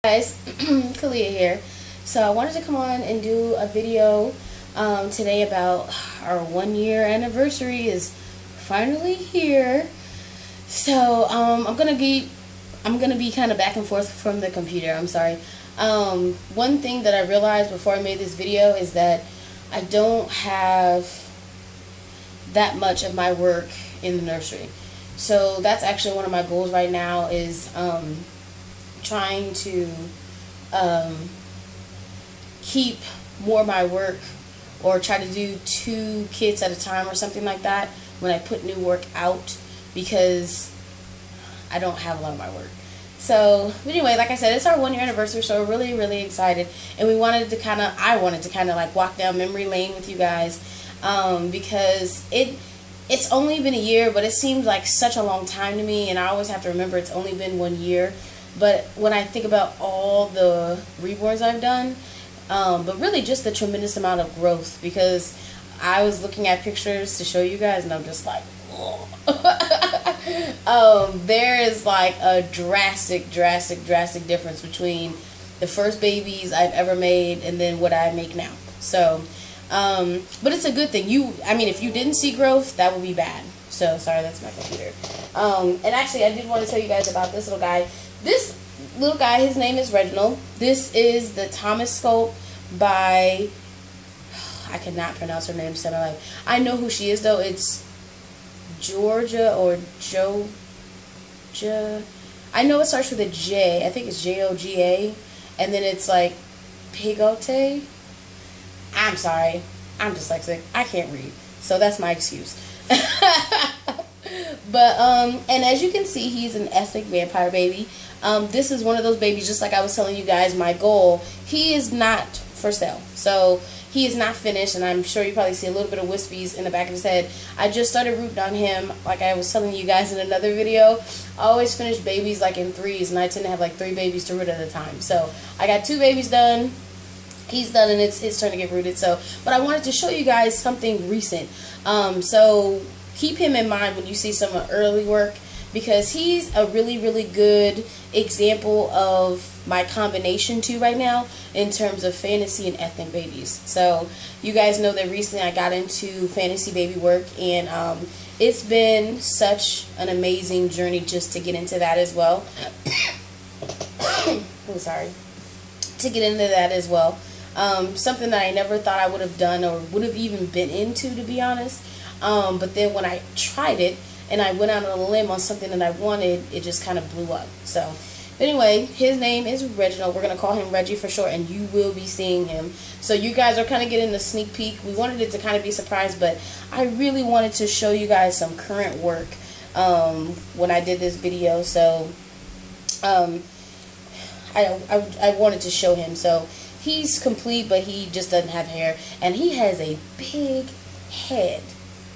Guys, Kalia here. So I wanted to come on and do a video today about our 1-year anniversary is finally here. So I'm gonna be kind of back and forth from the computer. I'm sorry. One thing that I realized before I made this video is that I don't have that much of my work in the nursery. So that's actually one of my goals right now is trying to keep more of my work, or try to do 2 kits at a time or something like that when I put new work out, because I don't have a lot of my work. So anyway, like I said, it's our 1-year anniversary, so we're really excited, and I wanted to kind of like walk down memory lane with you guys, because it's only been a year, but it seems like such a long time to me, and I always have to remember it's only been 1 year. But when I think about all the reborns I've done, but really just the tremendous amount of growth, because I was looking at pictures to show you guys, and I'm just like, there is like a drastic difference between the first babies I've ever made and then what I make now. So, but it's a good thing. I mean, if you didn't see growth, that would be bad. So, sorry, that's my computer. And actually, I did want to tell you guys about this little guy. This little guy, his name is Reginald. This is the Thomas sculpt by, I cannot pronounce her name, so I know who she is though. It's Georgia or Joja. I know it starts with a J. I think it's Joga, and then it's like Pigote. I'm sorry, I'm dyslexic. I can't read, so that's my excuse. But and as you can see, he's an ethnic vampire baby. This is one of those babies, just like I was telling you guys, my goal. He is not for sale, so he is not finished, and I'm sure you probably see a little bit of wispies in the back of his head. I just started rooting on him, like I was telling you guys in another video. I always finish babies like in 3s, and I tend to have like 3 babies to root at a time. So I got 2 babies done. He's done, and it's his turn to get rooted. So, but I wanted to show you guys something recent. So keep him in mind when you see some early work, because he's a really good example of my combination too right now in terms of fantasy and ethnic babies. So you guys know that recently I got into fantasy baby work, and it's been such an amazing journey just to get into that as well. I'm sorry. To get into that as well. Something that I never thought I would have done or would have even been into, to be honest. But then when I tried it and I went out on a limb on something that I wanted, it just kind of blew up. So anyway, his name is Reginald. We're going to call him Reggie for short, and you will be seeing him. So you guys are kind of getting a sneak peek. We wanted it to kind of be a surprise, but I really wanted to show you guys some current work when I did this video. So I wanted to show him. So he's complete, but he just doesn't have hair, and he has a big head.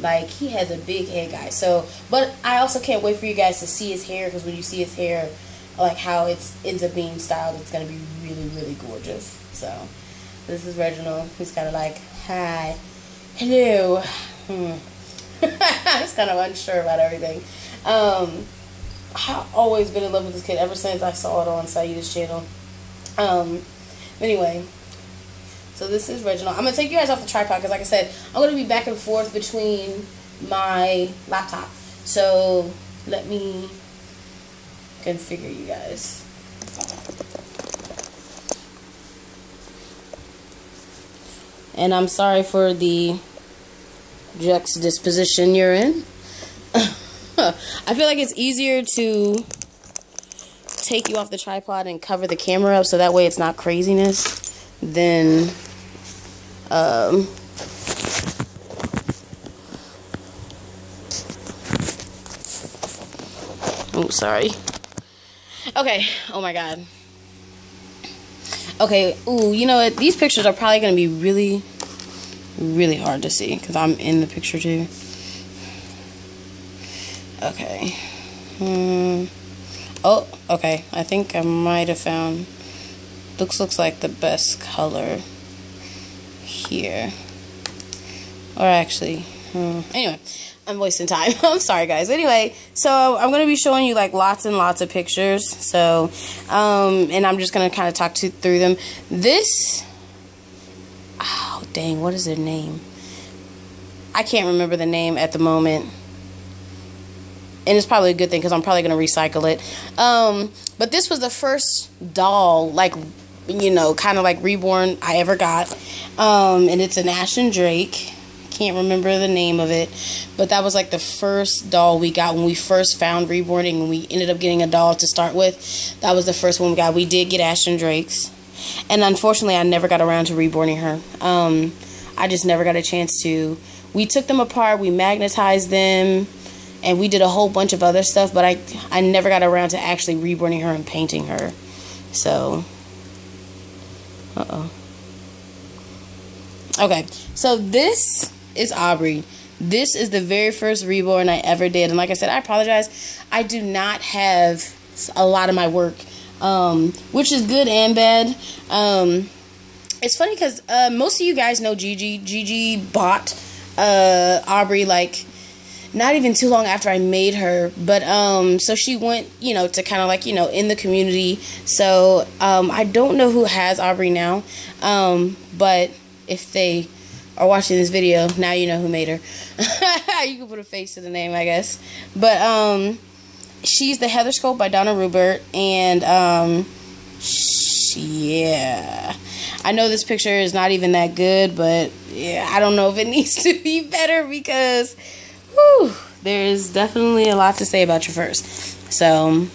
Like, he has a big head, guys. So, but I also can't wait for you guys to see his hair, because when you see his hair, like how it ends up being styled, it's going to be really gorgeous. So, this is Reginald. He's kind of like, hi, hello. He's kind of unsure about everything. I've always been in love with this kid ever since I saw it on Saida's channel. Anyway, so this is Reginald. I'm going to take you guys off the tripod, because like I said, I'm going to be back and forth between my laptop. So let me configure you guys. And I'm sorry for the juxtaposition you're in. I feel like it's easier to take you off the tripod and cover the camera up, so that way it's not craziness. Then oh, sorry. Okay, oh my god. Okay, ooh, you know what? These pictures are probably going to be really hard to see, because I'm in the picture too. Okay. Oh, okay. I think I might have found... Looks like the best color here. Or actually... anyway. I'm wasting time. I'm sorry, guys. Anyway, so I'm going to be showing you, like, lots and lots of pictures. So, and I'm just going to kind of talk through them. This, oh, dang, what is their name? I can't remember the name at the moment. And it's probably a good thing because I'm probably going to recycle it. But this was the first doll, like, you know, kind of like reborn I ever got. And it's an Ashton Drake. Can't remember the name of it, but that was like the first doll we got when we first found Reborning, and we ended up getting a doll to start with. That was the first one we got. We did get Ashton Drakes, and unfortunately I never got around to reborning her. I just never got a chance to. We took them apart, we magnetized them, and we did a whole bunch of other stuff, but I never got around to actually reborning her and painting her. So okay, so this is Aubrey. This is the very first reborn I ever did, and like I said, I apologize. I do not have a lot of my work, which is good and bad. It's funny because most of you guys know Gigi. Gigi bought Aubrey like not even too long after I made her, but so she went, you know, to kind of like, you know, in the community. So I don't know who has Aubrey now, but if they are watching this video, now you know who made her. You can put a face to the name, I guess. But she's the Heather Scope by Donna Rubert, and yeah, I know this picture is not even that good, but yeah, I don't know if it needs to be better because whew, there's definitely a lot to say about your first. So,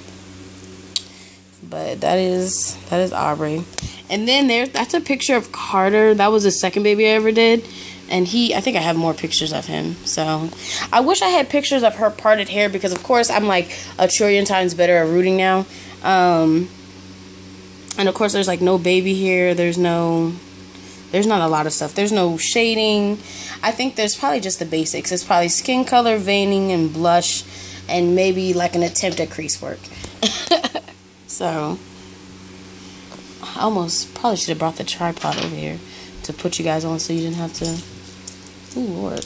but that is Aubrey. And then that's a picture of Carter. That was the second baby I ever did. And I think I have more pictures of him. So, I wish I had pictures of her parted hair because, of course, I'm like a trillion times better at rooting now. And, of course, there's like no baby hair. There's not a lot of stuff. There's no shading. I think there's probably just the basics. It's probably skin color, veining, and blush. And maybe like an attempt at crease work. So, I almost probably should have brought the tripod over here to put you guys on so you didn't have to, ooh, Lord,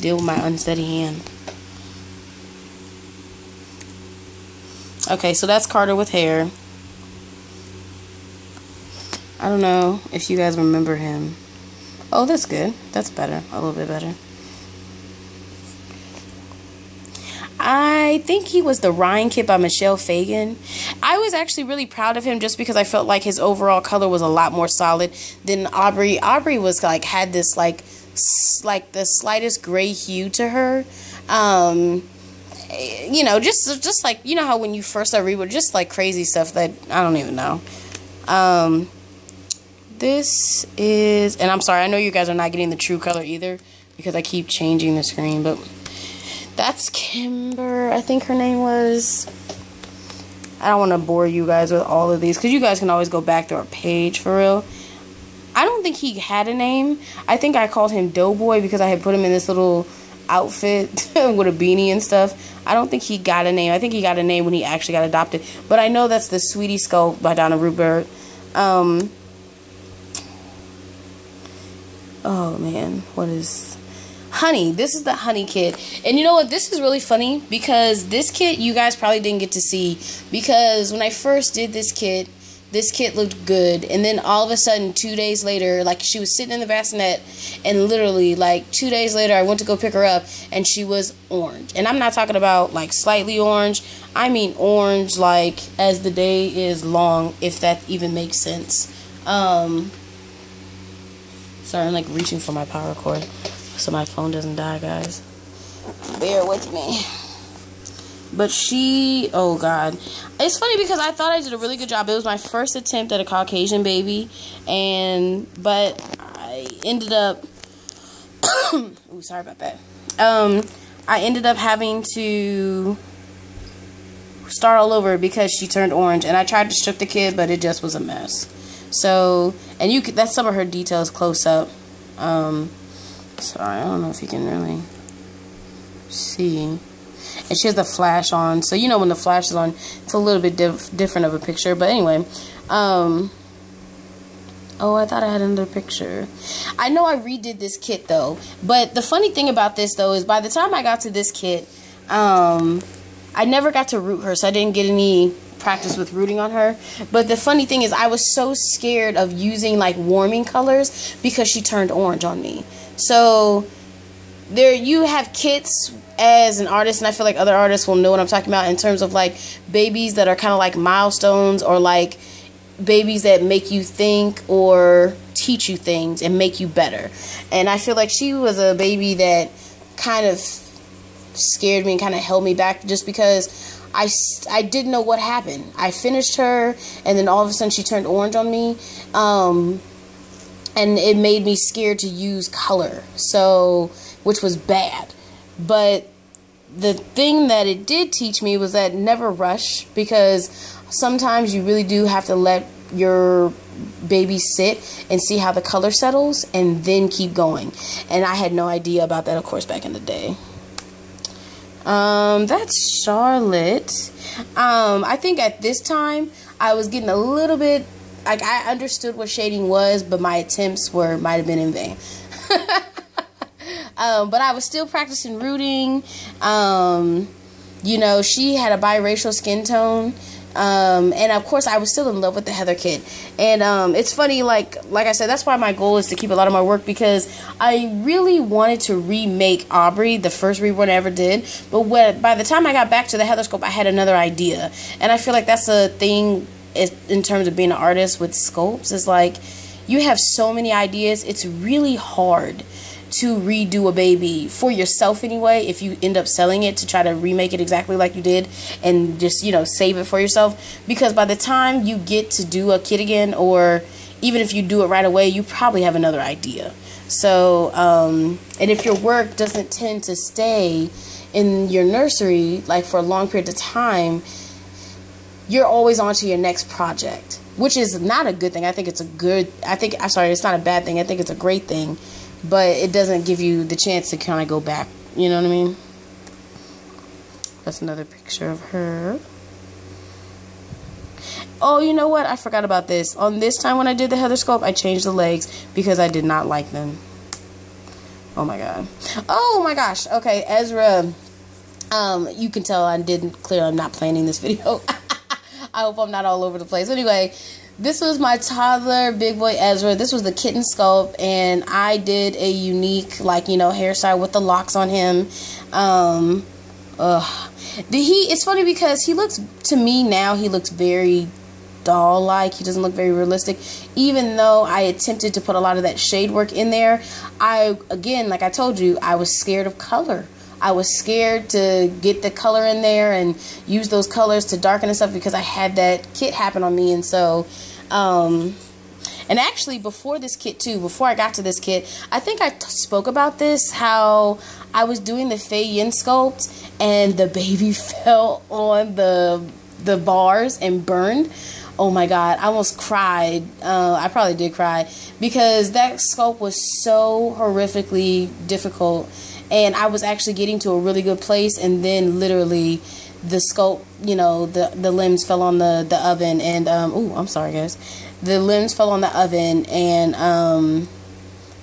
deal with my unsteady hand. Okay, so that's Carter with hair. I don't know if you guys remember him. Oh, that's good. That's better. A little bit better. I think he was the Ryan kit by Michelle Fagan. I was actually really proud of him just because I felt like his overall color was a lot more solid than Aubrey. Aubrey was like, had this like the slightest gray hue to her. You know, just like, you know how when you first start reading, just like crazy stuff that I don't even know. This is, and I'm sorry, I know you guys are not getting the true color either because I keep changing the screen, but that's Kimber, I think her name was. I don't want to bore you guys with all of these because you guys can always go back to our page for real. I don't think he had a name. I think I called him Doughboy because I had put him in this little outfit with a beanie and stuff. I don't think he got a name. I think he got a name when he actually got adopted. But I know that's the Sweetie Sculpt by Donna Rubert. Oh man, what is Honey? This is the Honey kit. And you know what? This is really funny because this kit you guys probably didn't get to see because when I first did this kit looked good, and then all of a sudden 2 days later, like, she was sitting in the bassinet, and literally like 2 days later I went to go pick her up and she was orange. And I'm not talking about like slightly orange, I mean orange like as the day is long, if that even makes sense. Sorry, I'm like reaching for my power cord so my phone doesn't die, guys. Bear with me. But she, oh god, it's funny because I thought I did a really good job. It was my first attempt at a Caucasian baby, but I ended up ooh, sorry about that. I ended up having to start all over because she turned orange, and I tried to strip the kid, but it just was a mess. So, and that's some of her details close up. Sorry, I don't know if you can really see. And she has the flash on, so you know when the flash is on, it's a little bit different of a picture. But anyway, Oh, I thought I had another picture. I know I redid this kit though, but the funny thing about this though is by the time I got to this kit, I never got to root her, so I didn't get any practice with rooting on her. But the funny thing is I was so scared of using like warming colors because she turned orange on me. So there you have kits as an artist, and I feel like other artists will know what I'm talking about in terms of like babies that are kind of like milestones, or like babies that make you think or teach you things and make you better. And I feel like she was a baby that kind of scared me and kind of held me back, just because I didn't know what happened. I finished her, and then all of a sudden she turned orange on me, and it made me scared to use color, so which was bad. But the thing that it did teach me was that never rush, because sometimes you really do have to let your baby sit and see how the color settles and then keep going. And I had no idea about that, of course, back in the day. That's Charlotte. I think at this time I was getting a little bit, like, I understood what shading was, but my attempts might have been in vain. But I was still practicing rooting. You know, she had a biracial skin tone. And of course I was still in love with the Heather kit. And it's funny, like I said, that's why my goal is to keep a lot of my work, because I really wanted to remake Aubrey, the first reborn I ever did. But by the time I got back to the Heather sculpt, I had another idea. And I feel like that's a thing in terms of being an artist with sculpts, is like you have so many ideas. It's really hard to redo a baby for yourself anyway, if you end up selling it, to try to remake it exactly like you did and just, you know, save it for yourself. Because by the time you get to do a kit again, or even if you do it right away, you probably have another idea. So and if your work doesn't tend to stay in your nursery like for a long period of time, you're always on to your next project, which is not a good thing. I think it's it's not a bad thing. I think it's a great thing. But it doesn't give you the chance to kind of go back. You know what I mean? That's another picture of her. Oh, you know what? I forgot about this. On this time when I did the Heather sculpt, I changed the legs because I did not like them. Oh my god. Oh my gosh. Okay, Ezra. You can tell I'm not planning this video. I hope I'm not all over the place. Anyway, this was my toddler, big boy Ezra. This was the kitten sculpt, and I did a unique, like, you know, hairstyle with the locks on him. It's funny because he looks, to me now, he looks very doll-like. He doesn't look very realistic. Even though I attempted to put a lot of that shade work in there, again, like I told you, I was scared of color. I was scared to get the color in there and use those colors to darken and stuff, because I had that kit happen on me. And so, and actually before this kit too, before I got to this kit, I think I spoke about this, how I was doing the Fei Yin sculpt and the baby fell on the bars and burned. Oh my god, I almost cried. I probably did cry, because that sculpt was so horrifically difficult. And I was actually getting to a really good place, and then literally the sculpt, you know, the limbs fell on the oven, and ooh, I'm sorry guys. The limbs fell on the oven, and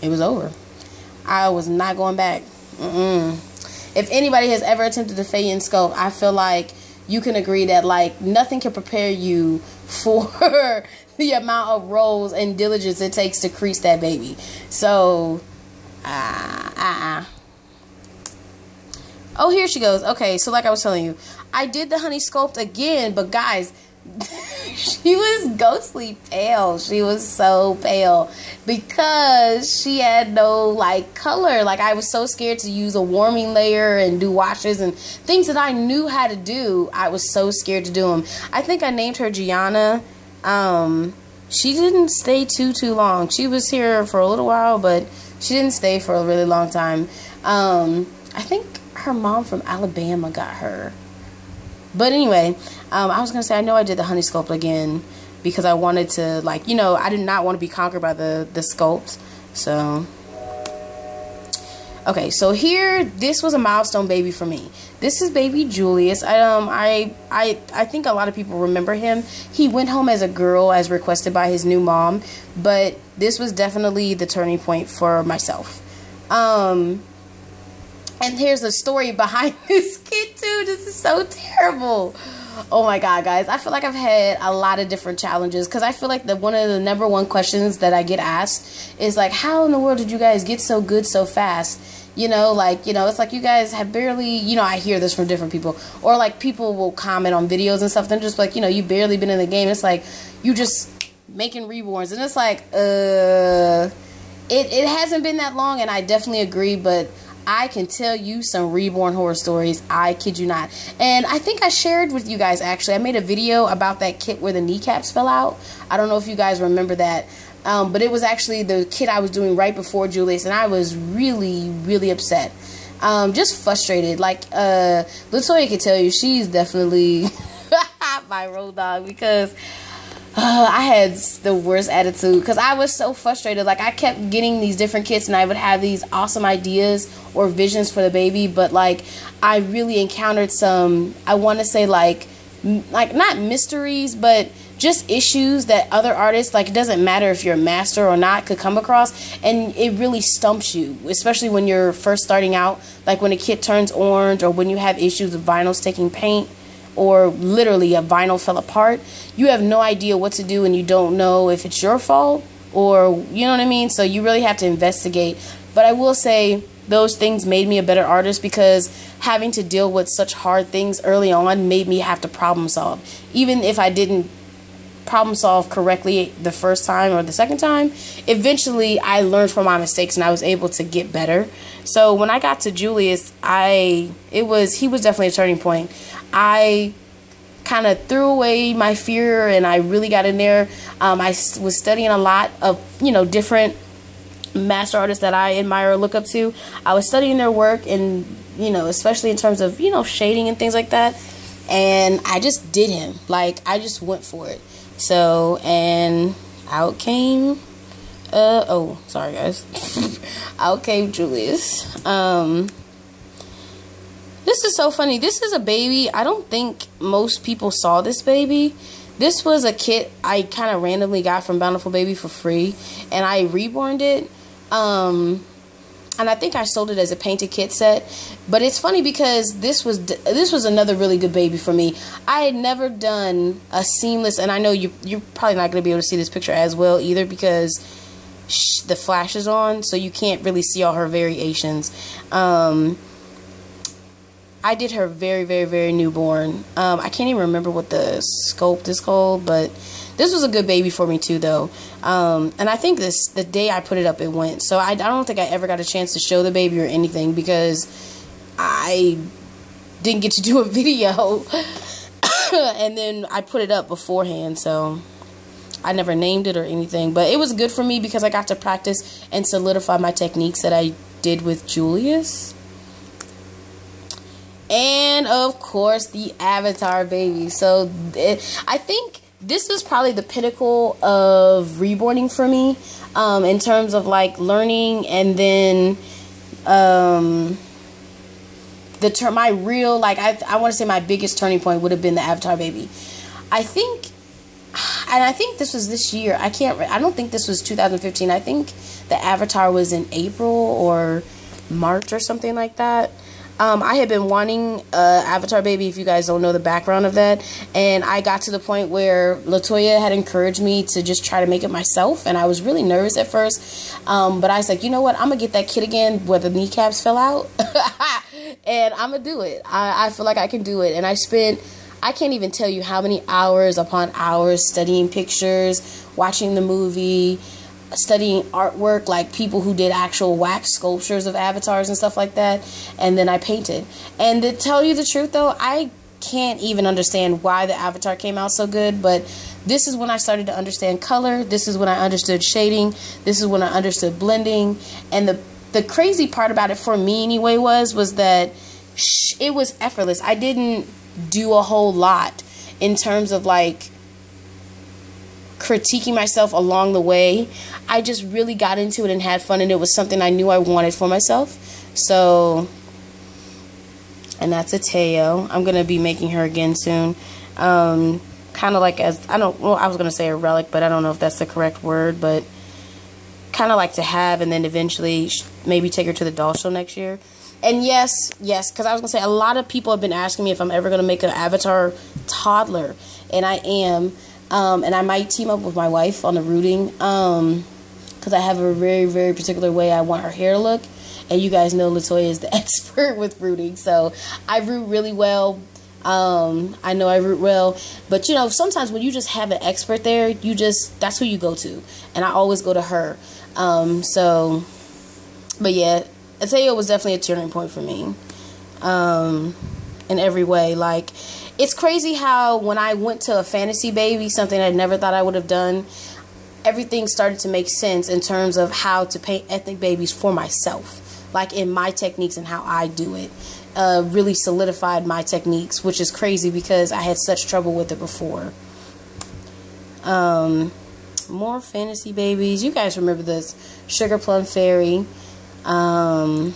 it was over. I was not going back. If anybody has ever attempted the Fei Yin sculpt, I feel like you can agree that like nothing can prepare you for the amount of rolls and diligence it takes to crease that baby. So oh, here she goes. Okay, so like I was telling you, I did the honey sculpt again, but guys, she was ghostly pale. She was so pale because she had no like color. Like, I was so scared to use a warming layer and do washes and things that I knew how to do. I was so scared to do them. I think I named her Gianna. She didn't stay too long. She was here for a little while, but she didn't stay for a really long time. I think her mom from Alabama got her. But anyway, I was gonna say, I know I did the honey sculpt again because I wanted to, like, you know, I did not want to be conquered by the sculpt. So Okay, so here, this was a milestone baby for me. This is baby Julius. I think a lot of people remember him. He went home as a girl as requested by his new mom, but this was definitely the turning point for myself. And here's the story behind this kid too. This is so terrible. Oh my god, guys, I feel like I've had a lot of different challenges, because I feel like one of the number one questions that I get asked is like, how in the world did you guys get so good so fast? You know, like, you know, it's like you guys have barely, you know, I hear this from different people, or like people will comment on videos and stuff, they're just like, you know, you barely been in the game, it's like you just making reborns, and it's like it hasn't been that long, and I definitely agree, but I can tell you some reborn horror stories. I kid you not. And I think I shared with you guys, actually, I made a video about that kit where the kneecaps fell out. I don't know if you guys remember that. But it was actually the kit I was doing right before Julius, and I was really, really upset. Just frustrated. Like, Latoya can tell you, she's definitely my road dog, because I had the worst attitude, because I was so frustrated. Like, I kept getting these different kits, and I would have these awesome ideas or visions for the baby, but like, I really encountered some, I want to say like not mysteries, but just issues that other artists, like, it doesn't matter if you're a master or not, could come across, and it really stumps you, especially when you're first starting out, like when a kit turns orange, or when you have issues with vinyls taking paint, or literally a vinyl fell apart. You have no idea what to do, and you don't know if it's your fault, or, you know what I mean? So you really have to investigate. But I will say, those things made me a better artist, because having to deal with such hard things early on made me have to problem solve. Even if I didn't problem solve correctly the first time or the second time, eventually I learned from my mistakes, and I was able to get better. So when I got to Julius, he was definitely a turning point. I kind of threw away my fear, and I really got in there. I was studying a lot of, you know, different master artists that I admire or look up to. I was studying their work, and, you know, especially in terms of, you know, shading and things like that. And I just did him. Like, I just went for it. So, and out came, oh, sorry guys. Out came Julius. This is so funny. This is a baby. I don't think most people saw this baby. This was a kit I kind of randomly got from Bountiful Baby for free, and I reborned it. And I think I sold it as a painted kit set. But it's funny, because this was another really good baby for me. I had never done a seamless, and I know you're probably not going to be able to see this picture as well either, because the flash is on, so you can't really see all her variations. I did her very, very, very newborn. I can't even remember what the sculpt is called, but this was a good baby for me too, though. And I think the day I put it up, it went. So I don't think I ever got a chance to show the baby or anything, because I didn't get to do a video. And then I put it up beforehand, so I never named it or anything. But it was good for me, because I got to practice and solidify my techniques that I did with Julius. And of course, the Avatar baby. So I think this is probably the pinnacle of reborning for me, in terms of like learning, and then my real, like, I want to say my biggest turning point would have been the Avatar baby. I think this was this year. I don't think this was 2015. I think the Avatar was in April or March or something like that. I had been wanting Avatar baby, if you guys don't know the background of that, and I got to the point where Latoya had encouraged me to just try to make it myself, and I was really nervous at first, but I was like, you know what, I'm gonna get that kit again where the kneecaps fell out, and I'm gonna do it. I feel like I can do it, and I can't even tell you how many hours upon hours studying pictures, watching the movie, studying artwork, like people who did actual wax sculptures of avatars and stuff like that, and then I painted. And to tell you the truth, though, I can't even understand why the Avatar came out so good, but this is when I started to understand color. This is when I understood shading. This is when I understood blending. And the crazy part about it, for me anyway, was that it was effortless. I didn't do a whole lot in terms of like critiquing myself along the way. I just really got into it and had fun, and it was something I knew I wanted for myself. So, and that's a Teo. I'm going to be making her again soon. Kind of like as, I was going to say a relic, but I don't know if that's the correct word, but kind of like to have, and then eventually maybe take her to the doll show next year. And yes, because I was going to say, a lot of people have been asking me if I'm ever going to make an avatar toddler, and I am. And I might team up with my wife on the rooting, because I have a very, very particular way I want her hair to look. And you guys know Latoya is the expert with rooting, so I root really well. I know I root well, but you know, sometimes when you just have an expert there, that's who you go to, and I always go to her. So, but yeah, Ateo was definitely a turning point for me, in every way. Like, it's crazy how when I went to a fantasy baby, something I never thought I would have done, everything started to make sense in terms of how to paint ethnic babies for myself. Like in my techniques and how I do it, really solidified my techniques, which is crazy because I had such trouble with it before. More fantasy babies. You guys remember this Sugar Plum Fairy. One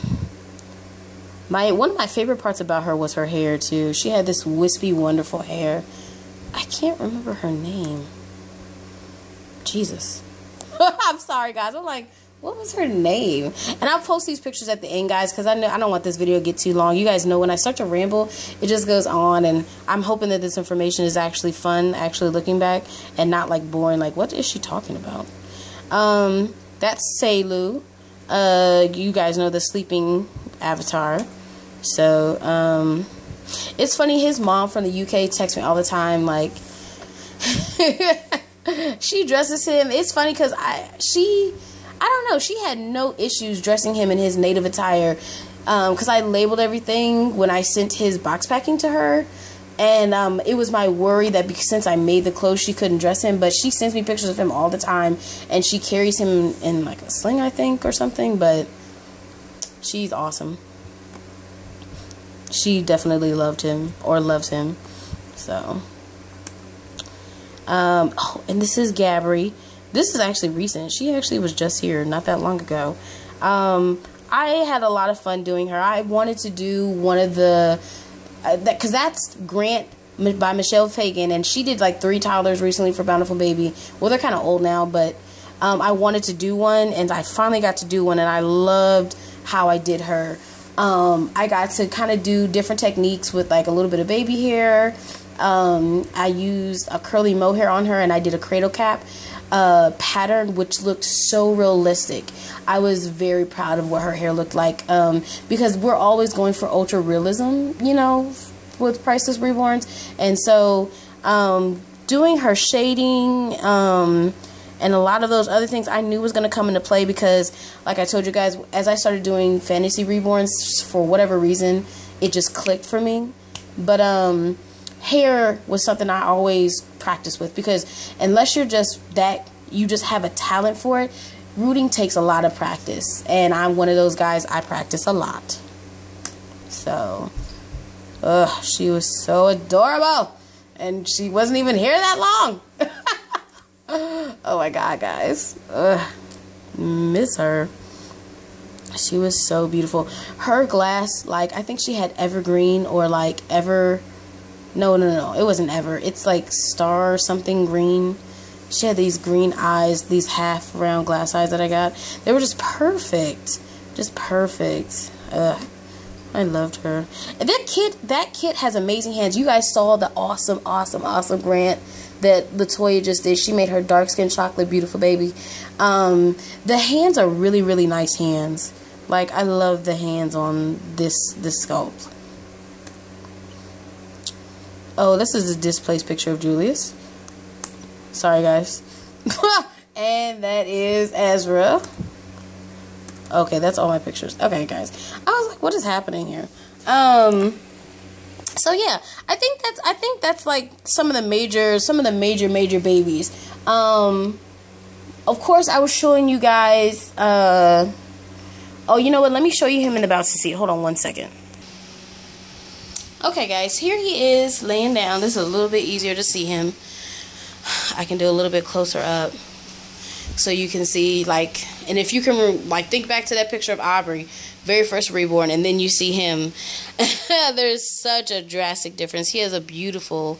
of my favorite parts about her was her hair too. She had this wispy, wonderful hair. I can't remember her name. Jesus. I'm sorry, guys. I'm like, what was her name? And I'll post these pictures at the end, guys, because I don't want this video to get too long. You guys know when I start to ramble, it just goes on, and I'm hoping that this information is actually fun, actually looking back, and not like boring, like, what is she talking about? That's Selu. You guys know the sleeping avatar. So, it's funny, his mom from the UK texts me all the time, like, she dresses him. It's funny because I don't know, she had no issues dressing him in his native attire, because I labeled everything when I sent his box packing to her, and it was my worry that because since I made the clothes, she couldn't dress him, but she sends me pictures of him all the time, and she carries him in like a sling, I think, or something, but she's awesome. She definitely loved him, or loves him, so. Oh, and this is Gabri. This is actually recent. She actually was just here not that long ago. I had a lot of fun doing her. I wanted to do one of the, because that's Grant by Michelle Fagan, and she did like 3 toddlers recently for Bountiful Baby. Well, they're kind of old now, but I wanted to do one, and I finally got to do one, and I loved how I did her. I got to kind of do different techniques with like a little bit of baby hair. I used a curly mohair on her, and I did a cradle cap pattern, which looked so realistic. I was very proud of what her hair looked like, because we're always going for ultra realism, you know, with Priceless Reborns. And so doing her shading and a lot of those other things I knew was going to come into play, because like I told you guys, as I started doing fantasy Reborns, for whatever reason, it just clicked for me. But hair was something I always practiced with, because unless you're just that, you just have a talent for it, rooting takes a lot of practice, and I'm one of those guys. I practice a lot. So she was so adorable, and she wasn't even here that long. Oh my god, guys, miss her. She was so beautiful. Her glass, like, I think she had evergreen, or like ever. No, it wasn't ever. It's like star something green. She had these green eyes, these half round glass eyes that I got. They were just perfect. Just perfect. I loved her. And that kid has amazing hands. You guys saw the awesome Grant that Latoya just did. She made her dark skin chocolate beautiful baby. The hands are really, really nice hands. Like, I love the hands on this sculpt. Oh, this is a displaced picture of Julius. Sorry, guys. And that is Ezra. Okay, that's all my pictures. Okay, guys. I was like, what is happening here? So yeah, I think that's like some of the major babies. Of course, I was showing you guys. Oh, you know what? Let me show you him in the bouncy seat. Hold on one second. Okay, guys, here he is laying down. This is a little bit easier to see him. I can do a little bit closer up. so you can see, like, and if you can, like, think back to that picture of Aubrey, very first reborn, and then you see him, there's such a drastic difference. He has a beautiful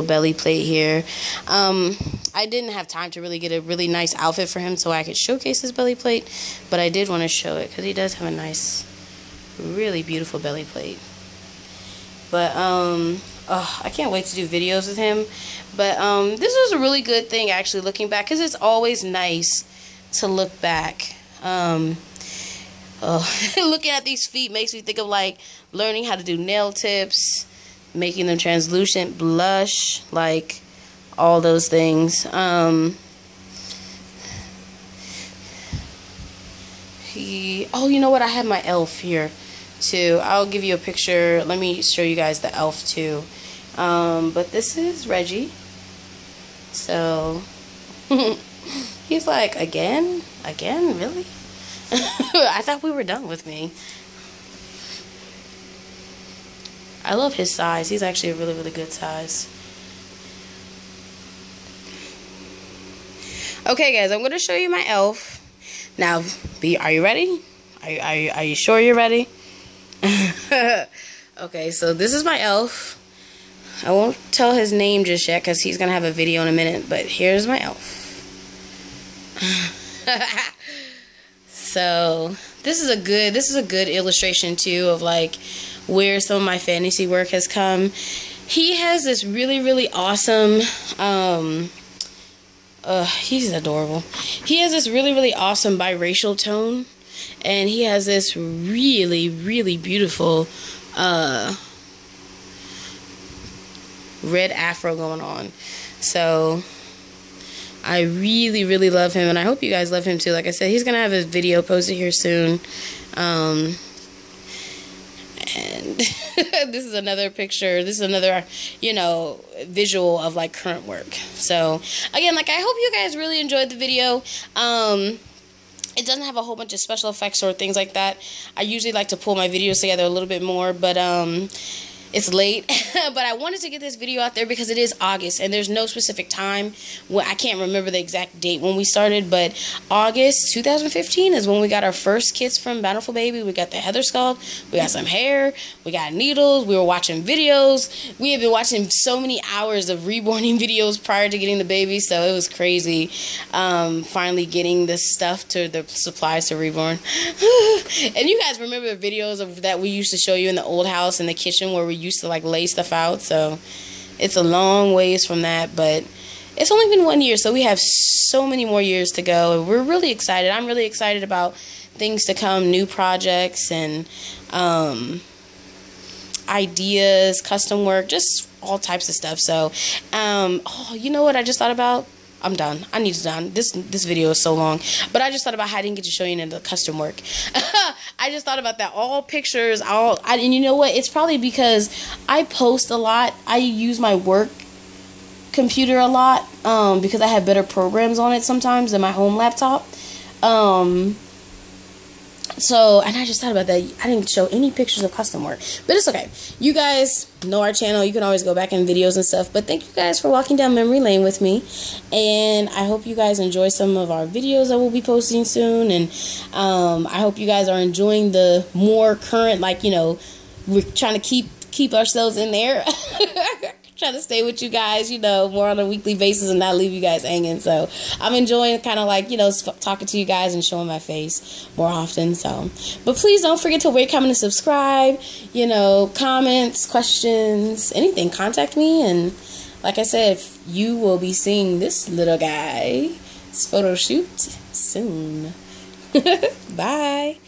belly plate here. I didn't have time to really get a really nice outfit for him so I could showcase his belly plate, but I did want to show it because he does have a nice, really beautiful belly plate. But I can't wait to do videos with him. But this was a really good thing, actually, looking back, because it's always nice to look back. Looking at these feet makes me think of, like, learning how to do nail tips, making them translucent, blush, like, all those things. You know what? I have my elf here, too. I'll give you a picture. Let me show you guys the elf, too. But this is Reggie. So, he's like, again? Again? Really? I thought we were done with me. I love his size. He's actually a really, really good size. Okay, guys, I'm going to show you my elf. Now, are you ready? Are you sure you're ready? Okay, so this is my elf. I won't tell his name just yet because he's going to have a video in a minute, but here's my elf. So, this is a good illustration too of, like, where some of my fantasy work has come. He has this really, really awesome, he's adorable. He has this really, really awesome biracial tone, and he has this really, really beautiful, red afro going on. So, I really, really love him, and I hope you guys love him too. Like I said, he's going to have a video posted here soon. And this is another picture. This is another, visual of, like, current work. So, again, like, I hope you guys really enjoyed the video. It doesn't have a whole bunch of special effects or things like that. I usually like to pull my videos together a little bit more, but it's late. But I wanted to get this video out there because it is August, and there's no specific time. Well, I can't remember the exact date when we started, but August 2015 is when we got our first kits from Bountiful Baby. We got the heather sculpt, we got some hair, we got needles, we were watching videos. We had been watching so many hours of reborning videos prior to getting the baby, so it was crazy finally getting this stuff to the supplies to reborn. And you guys remember the videos of that we used to show you in the old house in the kitchen where we used to, like, lay stuff out. So it's a long ways from that, but it's only been 1 year, so we have so many more years to go, and we're really excited. I'm really excited about things to come, new projects and ideas, custom work, just all types of stuff. So you know what I just thought about? I'm done. I need to done. This video is so long, but I just thought about how I didn't get to show you any of the custom work. I just thought about that. All pictures, and you know what? It's probably because I post a lot. I use my work computer a lot because I have better programs on it sometimes than my home laptop. So, and I just thought about that. I didn't show any pictures of custom work, but it's okay. You guys know our channel. You can always go back in videos and stuff, but thank you guys for walking down memory lane with me, and I hope you guys enjoy some of our videos that we'll be posting soon, and I hope you guys are enjoying the more current, like, we're trying to keep ourselves in there. Trying to stay with you guys, more on a weekly basis and not leave you guys hanging. So I'm enjoying kind of like, talking to you guys and showing my face more often. So, but please don't forget to rate, comment, and subscribe. Comments, questions, anything, contact me. And like I said, you will be seeing this little guy's photo shoot soon. Bye.